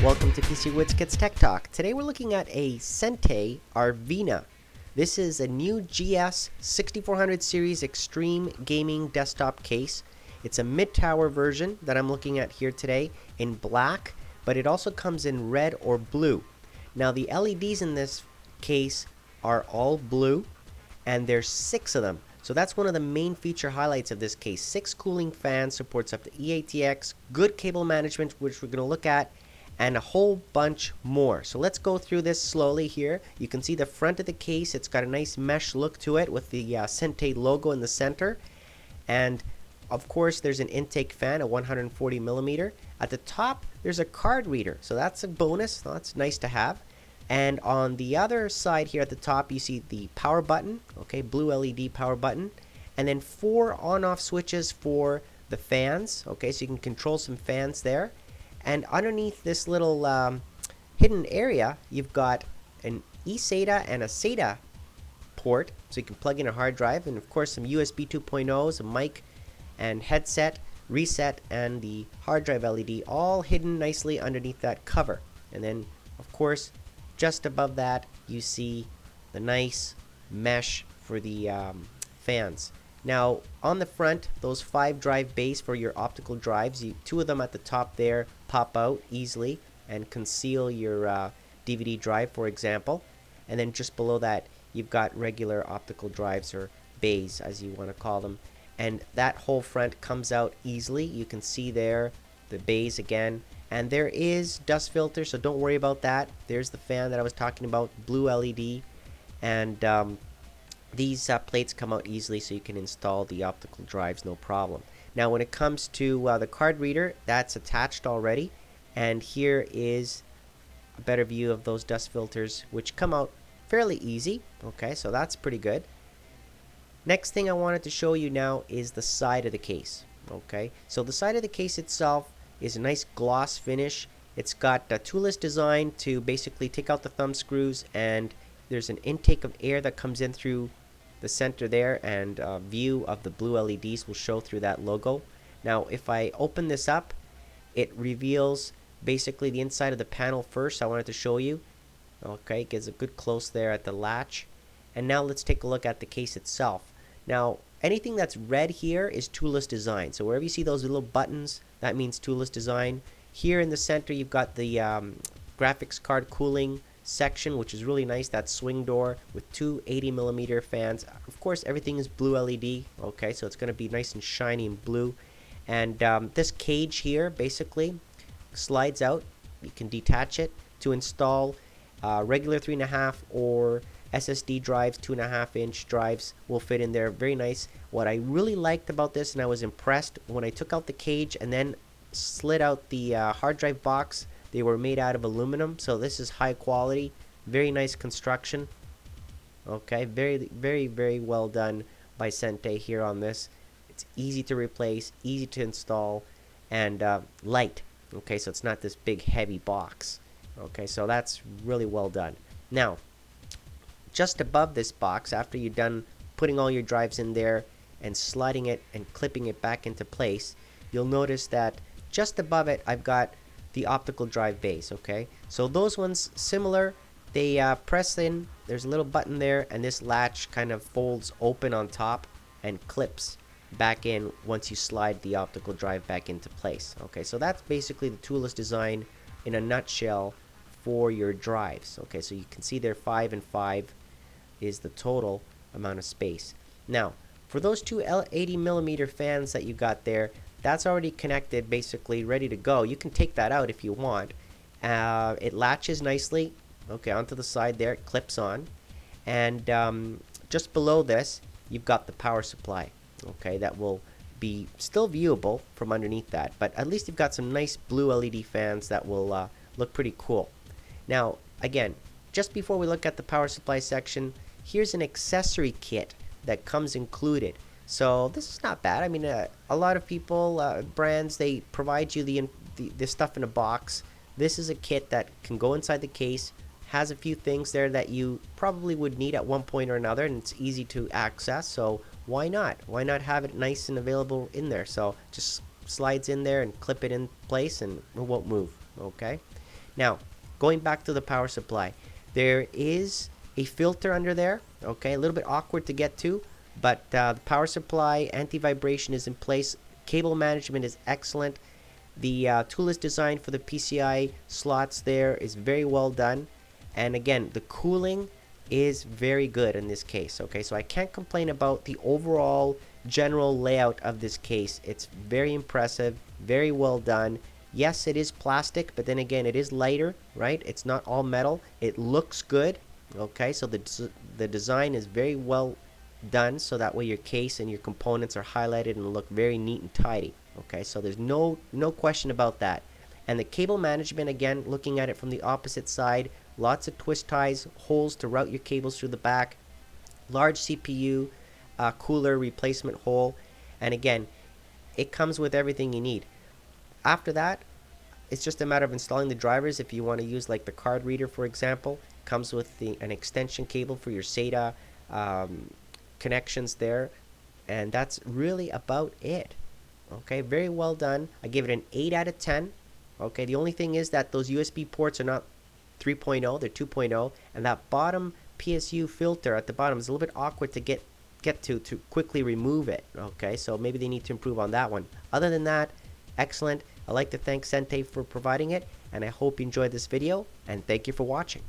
Welcome to PC Woods Kids Tech Talk. Today we're looking at a Sentey Arvina. This is a new GS 6400 series extreme gaming desktop case. It's a mid-tower version that I'm looking at here today in black, but it also comes in red or blue. Now the LEDs in this case are all blue, and there's 6 of them. So that's one of the main feature highlights of this case. 6 cooling fans, supports up to E-ATX, good cable management, which we're going to look at, and a whole bunch more. So let's go through this slowly here. You can see the front of the case. It's got a nice mesh look to it with the Sentey logo in the center. And of course, there's an intake fan, a 140 millimeter. At the top, there's a card reader. So that's a bonus. That's nice to have. And on the other side here at the top, you see the power button, okay, blue LED power button, and then 4 on-off switches for the fans, okay, so you can control some fans there. And underneath this little hidden area, you've got an E-Sata and a SATA port, so you can plug in a hard drive, and of course some USB 2.0s, a mic and headset, reset, and the hard drive LED, all hidden nicely underneath that cover. And then, of course, just above that, you see the nice mesh for the fans. Now, on the front, those 5 drive bays for your optical drives, 2 of them at the top there pop out easily and conceal your DVD drive, for example. And then just below that, you've got regular optical drives, or bays, as you want to call them. And that whole front comes out easily. You can see there the bays again. And there is dust filter, so don't worry about that. There's the fan that I was talking about, blue LED. And these plates come out easily, so you can install the optical drives, no problem. Now, when it comes to the card reader, that's attached already. And here is a better view of those dust filters, which come out fairly easy. Okay, so that's pretty good. Next thing I wanted to show you now is the side of the case. Okay, so the side of the case itself is a nice gloss finish. It's got a toolless design to basically take out the thumb screws, and there's an intake of air that comes in through the center there, and a view of the blue LEDs will show through that logo. Now, if I open this up, it reveals basically the inside of the panel first. I wanted to show you. Okay, it gives a good close there at the latch. And now let's take a look at the case itself. Now, anything that's red here is toolless design. So wherever you see those little buttons, that means toolless design. Here in the center, you've got the graphics card cooling section, which is really nice. That swing door with 2 80 millimeter fans. Of course, everything is blue LED. Okay, so it's going to be nice and shiny and blue. And this cage here basically slides out. You can detach it to install regular 3.5 or SSD drives. 2.5-inch drives will fit in there. Very nice. What I really liked about this, and I was impressed, when I took out the cage and then slid out the hard drive box, they were made out of aluminum, so this is high quality. Very nice construction. Okay, very well done by Sentey here on this. It's easy to replace, easy to install, and light. Okay, so it's not this big heavy box. Okay, so that's really well done. Now, just above this box, after you're done putting all your drives in there and sliding it and clipping it back into place, you'll notice that just above it, I've got the optical drive base. Okay, so those ones similar. They press in. There's a little button there, and this latch kind of folds open on top and clips back in once you slide the optical drive back into place. Okay, so that's basically the toolless design in a nutshell for your drives. Okay, so you can see there 5 and 5 is the total amount of space. Now, for those 2 80 millimeter fans that you got there, that's already connected, basically ready to go. You can take that out if you want. It latches nicely, okay, onto the side there. It clips on. And just below this, you've got the power supply, okay, that will be still viewable from underneath that. But at least you've got some nice blue LED fans that will look pretty cool. Now, again, just before we look at the power supply section, here's an accessory kit that comes included. So this is not bad. I mean, a lot of people, brands, they provide you the stuff in a box. This is a kit that can go inside the case, has a few things there that you probably would need at one point or another, and it's easy to access. So why not? Why not have it nice and available in there? So just slides in there and clip it in place, and it won't move. Okay. Now, going back to the power supply, there is a filter under there, okay, a little bit awkward to get to, but the power supply anti-vibration is in place. Cable management is excellent. The toolless design for the PCI slots there is very well done, and again, the cooling is very good in this case. Okay, so I can't complain about the overall general layout of this case. It's very impressive, very well done. Yes, it is plastic, but then again, it is lighter, right? It's not all metal. It looks good. Okay, so the design is very well done, so that way your case and your components are highlighted and look very neat and tidy. Okay, so there's no question about that. And the cable management, again, looking at it from the opposite side, lots of twist ties, holes to route your cables through the back, large CPU cooler replacement hole, and again, it comes with everything you need. After that, it's just a matter of installing the drivers. If you want to use like the card reader, for example, comes with an extension cable for your SATA connections there, and that's really about it. Okay, very well done. I give it an 8 out of 10. Okay, the only thing is that those USB ports are not 3.0, they're 2.0, and that bottom PSU filter at the bottom is a little bit awkward to get to quickly remove it. Okay, so maybe they need to improve on that one. Other than that, excellent. I'd like to thank Sentey for providing it, and I hope you enjoyed this video, and thank you for watching.